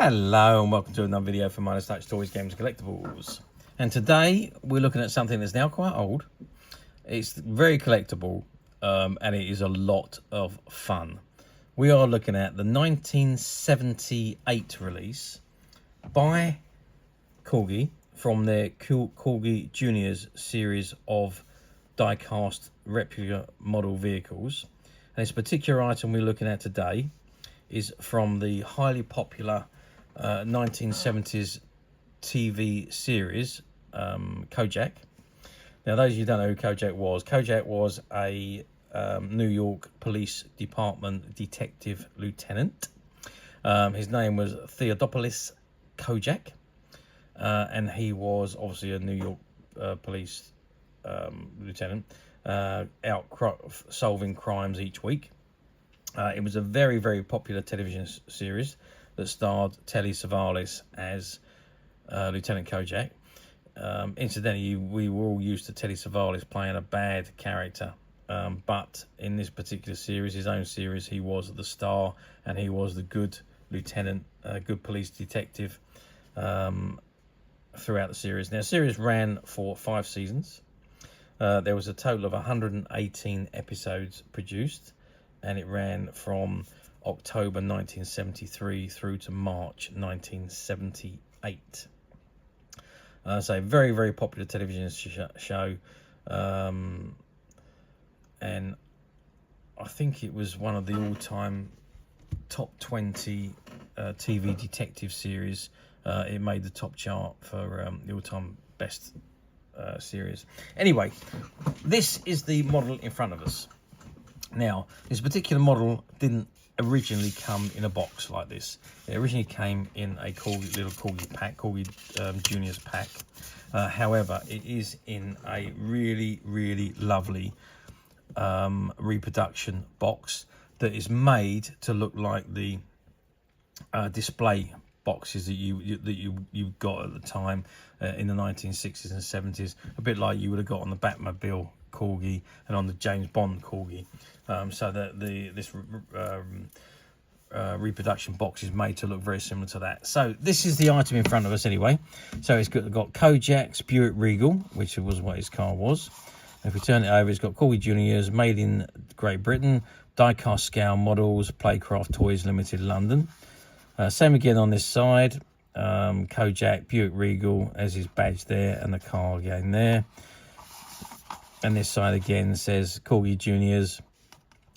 Hello and welcome to another video from Minus Touch Toys, Games and Collectibles. And today we're looking at something that's now quite old. It's very collectible and it is a lot of fun. We are looking at the 1978 release by Corgi from their Corgi Juniors series of die-cast replica model vehicles. And this particular item we're looking at today is from the highly popular 1970s TV series Kojak. Now, those of you who don't know who Kojak was a New York Police Department detective lieutenant. His name was Theodopoulos Kojak, and he was obviously a New York police lieutenant out solving crimes each week. It was a very, very popular television series that starred Telly Savalas as Lieutenant Kojak. Incidentally, we were all used to Telly Savalas playing a bad character, but in this particular series, his own series, he was the star and he was the good lieutenant, good police detective throughout the series. Now, the series ran for 5 seasons. There was a total of 118 episodes produced, and it ran from October 1973 through to March 1978. So very, very popular television show, and I think it was one of the all-time top 20 TV detective series. It made the top chart for the all-time best series. Anyway, this is the model in front of us. Now, this particular model didn't originally come in a box like this. It originally came in a little Corgi pack, Corgi Juniors pack. However, it is in a really, really lovely reproduction box that is made to look like the display boxes that you got at the time in the 1960s and 70s, a bit like you would have got on the Batmobile Corgi and on the James Bond Corgi. So that this reproduction box is made to look very similar to that. So this is the item in front of us anyway. So it's got Kojaks Buick Regal, which was what his car was. If we turn it over, it's got Corgi Juniors, made in Great Britain, die-cast scale models, Playcraft Toys Limited, London. Same again on this side, Kojak Buick Regal as his badge there, and the car again there. And this side again says Corgi Juniors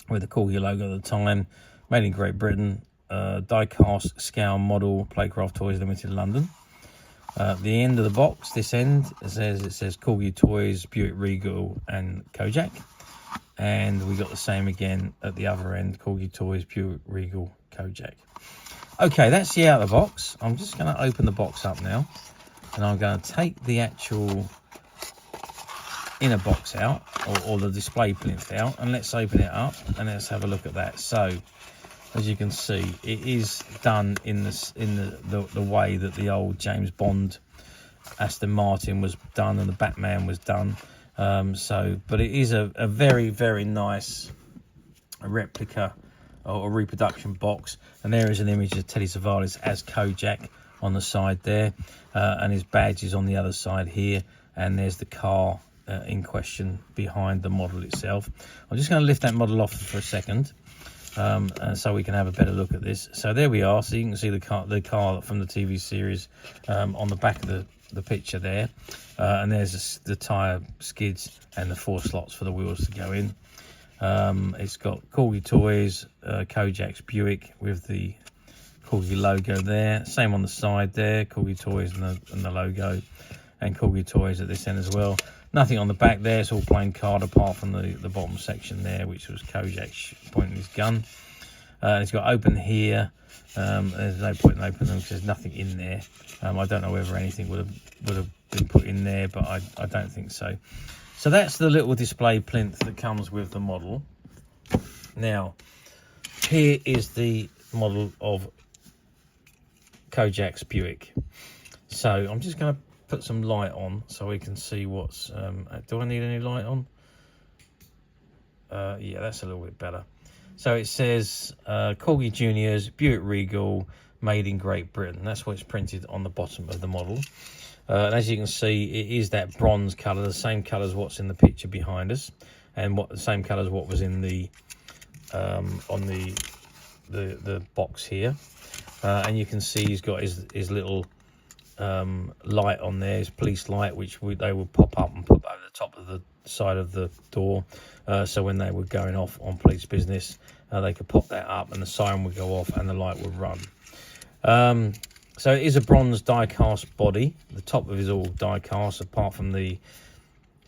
with the Corgi logo at the time, made in Great Britain, die-cast scale model, Playcraft Toys Limited, London. The end of the box, this end, it says Corgi Toys, Buick Regal and Kojak. And we got the same again at the other end, Corgi Toys, Buick Regal, Kojak. Okay, that's the out of the box. I'm just going to open the box up now, and I'm going to take the actual inner box out, or the display plinth out, and let's open it up and let's have a look at that. So as you can see, it is done in the way that the old James Bond Aston Martin was done and the Batman was done. But it is a very, very nice replica or reproduction box, and there is an image of Telly Savalas as Kojak on the side there, and his badge is on the other side here, and there's the car in question behind the model itself. I'm just going to lift that model off for a second, so we can have a better look at this. So there we are. So you can see the car from the TV series on the back of the picture there, and there's the tyre skids and the 4 slots for the wheels to go in. It's got Corgi Toys, Kojaks Buick with the Corgi logo there. Same on the side there, Corgi Toys and the logo, and Corgi Toys at this end as well. Nothing on the back there, it's all plain card apart from the bottom section there, which was Kojak pointing his gun. It's got open here. There's no point in opening them because there's nothing in there. I don't know whether anything would have been put in there, but I don't think so. So that's the little display plinth that comes with the model. Now, here is the model of Kojaks Buick. So I'm just going to put some light on so we can see what's... do I need any light on? Yeah, that's a little bit better. So it says Corgi Juniors, Buick Regal, made in Great Britain. That's what's printed on the bottom of the model. And as you can see, it is that bronze colour, the same colour as what's in the picture behind us, and the same colour as what was in the on the box here. And you can see he's got his little light on there, his police light, which they would pop up and put over the top of the side of the door, so when they were going off on police business, they could pop that up and the siren would go off and the light would run. So it is a bronze die-cast body. The top of it is all die-cast, apart from the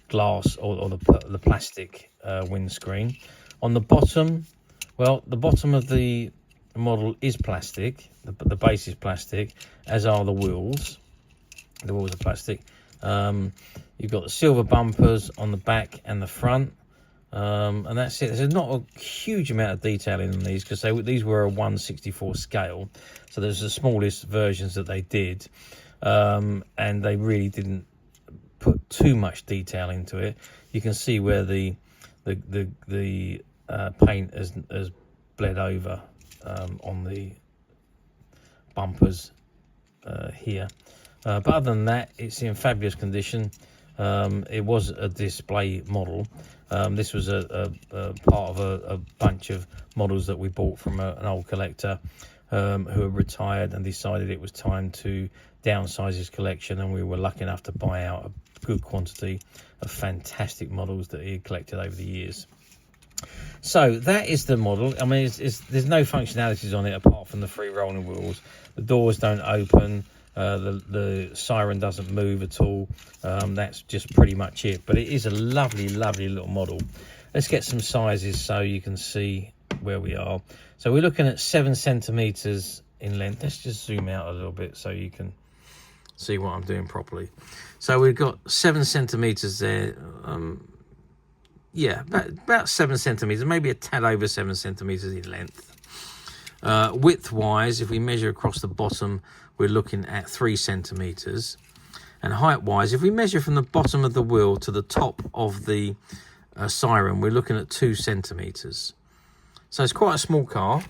glass or the plastic windscreen. On the bottom, well, the bottom of the model is plastic. The base is plastic, as are the wheels. The wheels are plastic. You've got the silver bumpers on the back and the front. And that's it. There's not a huge amount of detailing on these, because these were a 1/64 scale, so there's the smallest versions that they did, and they really didn't put too much detail into it. You can see where the paint has bled over on the bumpers here, but other than that, it's in fabulous condition. It was a display model. This was a part of a bunch of models that we bought from an old collector who had retired and decided it was time to downsize his collection, and we were lucky enough to buy out a good quantity of fantastic models that he had collected over the years. So that is the model. I mean, there's no functionalities on it apart from the free rolling wheels. The doors don't open. The siren doesn't move at all. That's just pretty much it, but it is a lovely little model. Let's get some sizes so you can see where we are. So we're looking at 7 centimeters in length. Let's just zoom out a little bit so you can see what I'm doing properly. So we've got 7 centimeters there. Yeah, about 7 centimeters, maybe a tad over 7 centimeters in length. Width wise, if we measure across the bottom, we're looking at 3 centimeters, and height wise, if we measure from the bottom of the wheel to the top of the siren, we're looking at 2 centimeters. So it's quite a small car.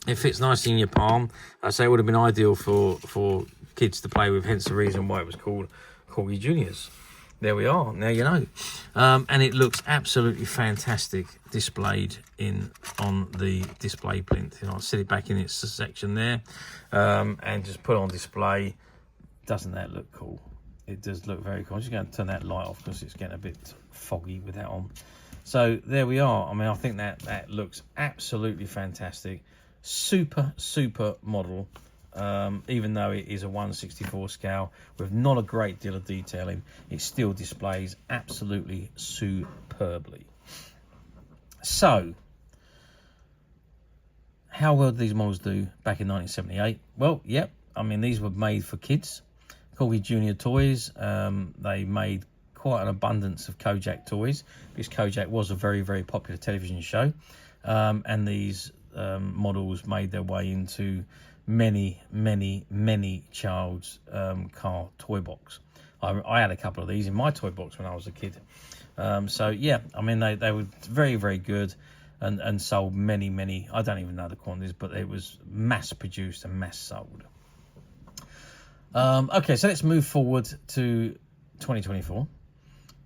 It fits nicely in your palm. I say it would have been ideal for kids to play with, hence the reason why it was called Corgi Juniors. There we are, now you know. And it looks absolutely fantastic displayed on the display plinth. I'll set it back in its section there, and just put it on display. Doesn't that look cool? It does look very cool. I'm just going to turn that light off because it's getting a bit foggy with that on. So there we are. I mean, I think that looks absolutely fantastic. Super model. Even though it is a 1/64 scale with not a great deal of detailing, it still displays absolutely superbly. So, how well did these models do back in 1978? Well, yep, I mean, these were made for kids. Corgi Junior Toys, they made quite an abundance of Kojak toys, because Kojak was a very popular television show, and these models made their way into many child's car toy box. I had a couple of these in my toy box when I was a kid. So yeah, I mean, they were very good, and sold many. I don't even know the quantities, but it was mass produced and mass sold. Okay, so let's move forward to 2024.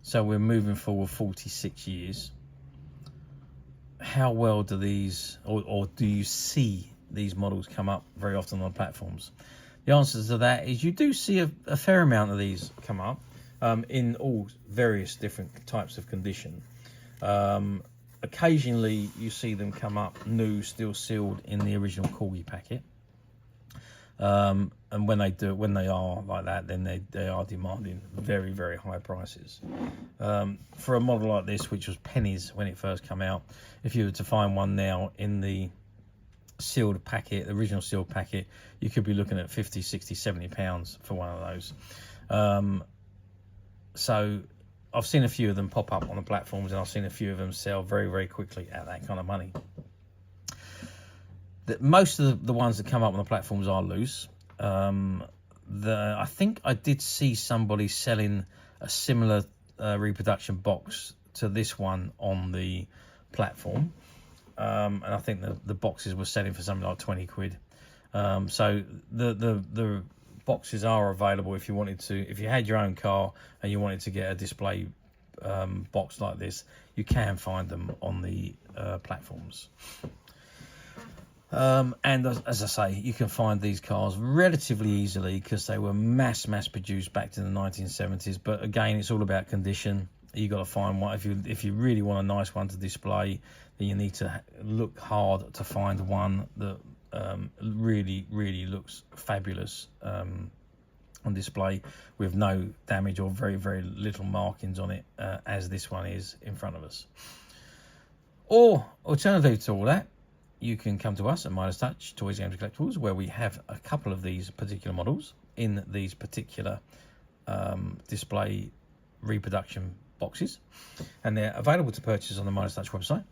So we're moving forward 46 years. How well do these, or do you see these models come up very often on platforms? The answer to that is you do see a fair amount of these come up in all various different types of condition. Occasionally you see them come up new, still sealed in the original Corgi packet. And when they are like that, then they are demanding very high prices. For a model like this, which was pennies when it first came out, if you were to find one now in the sealed packet, the original sealed packet, you could be looking at 50, 60, 70 pounds for one of those. So I've seen a few of them pop up on the platforms, and I've seen a few of them sell very quickly at that kind of money. Most of the ones that come up on the platforms are loose. I think I did see somebody selling a similar reproduction box to this one on the platform, and I think the boxes were selling for something like 20 quid. So the boxes are available if you wanted to. If you had your own car and you wanted to get a display box like this, you can find them on the platforms. And as I say, you can find these cars relatively easily because they were mass produced back in the 1970s. But again, it's all about condition. You got to find one. If you really want a nice one to display, then you need to look hard to find one that really looks fabulous on display with no damage or very little markings on it, as this one is in front of us. Or alternative to all that, you can come to us at Midas Touch Toys, Games and Collectibles, where we have a couple of these particular models in these particular display reproduction boxes, and they're available to purchase on the Midas Touch website,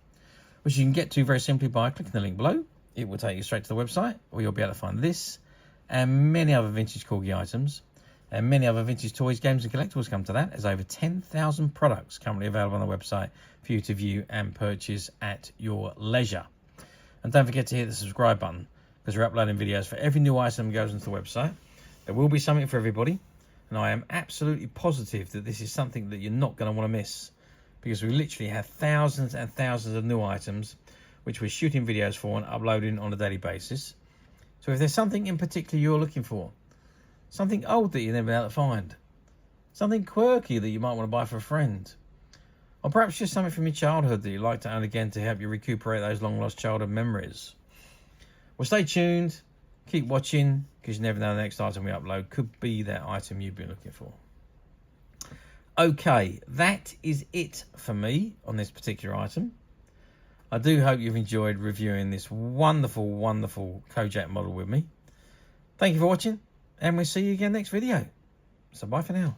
which you can get to very simply by clicking the link below. It will take you straight to the website, where you'll be able to find this and many other vintage Corgi items, and many other vintage toys, games and collectibles come to that. There's over 10,000 products currently available on the website for you to view and purchase at your leisure. And don't forget to hit the subscribe button, because we're uploading videos for every new item that goes into the website. There will be something for everybody, and I am absolutely positive that this is something that you're not going to want to miss, because we literally have thousands and thousands of new items which we're shooting videos for and uploading on a daily basis. So if there's something in particular you're looking for, something old that you've never been able to find, something quirky that you might want to buy for a friend, or perhaps just something from your childhood that you like to own again to help you recuperate those long lost childhood memories, well, stay tuned, keep watching, because you never know the next item we upload could be that item you've been looking for. Okay, that is it for me on this particular item. I do hope you've enjoyed reviewing this wonderful Kojak model with me. Thank you for watching, and we'll see you again next video. So bye for now.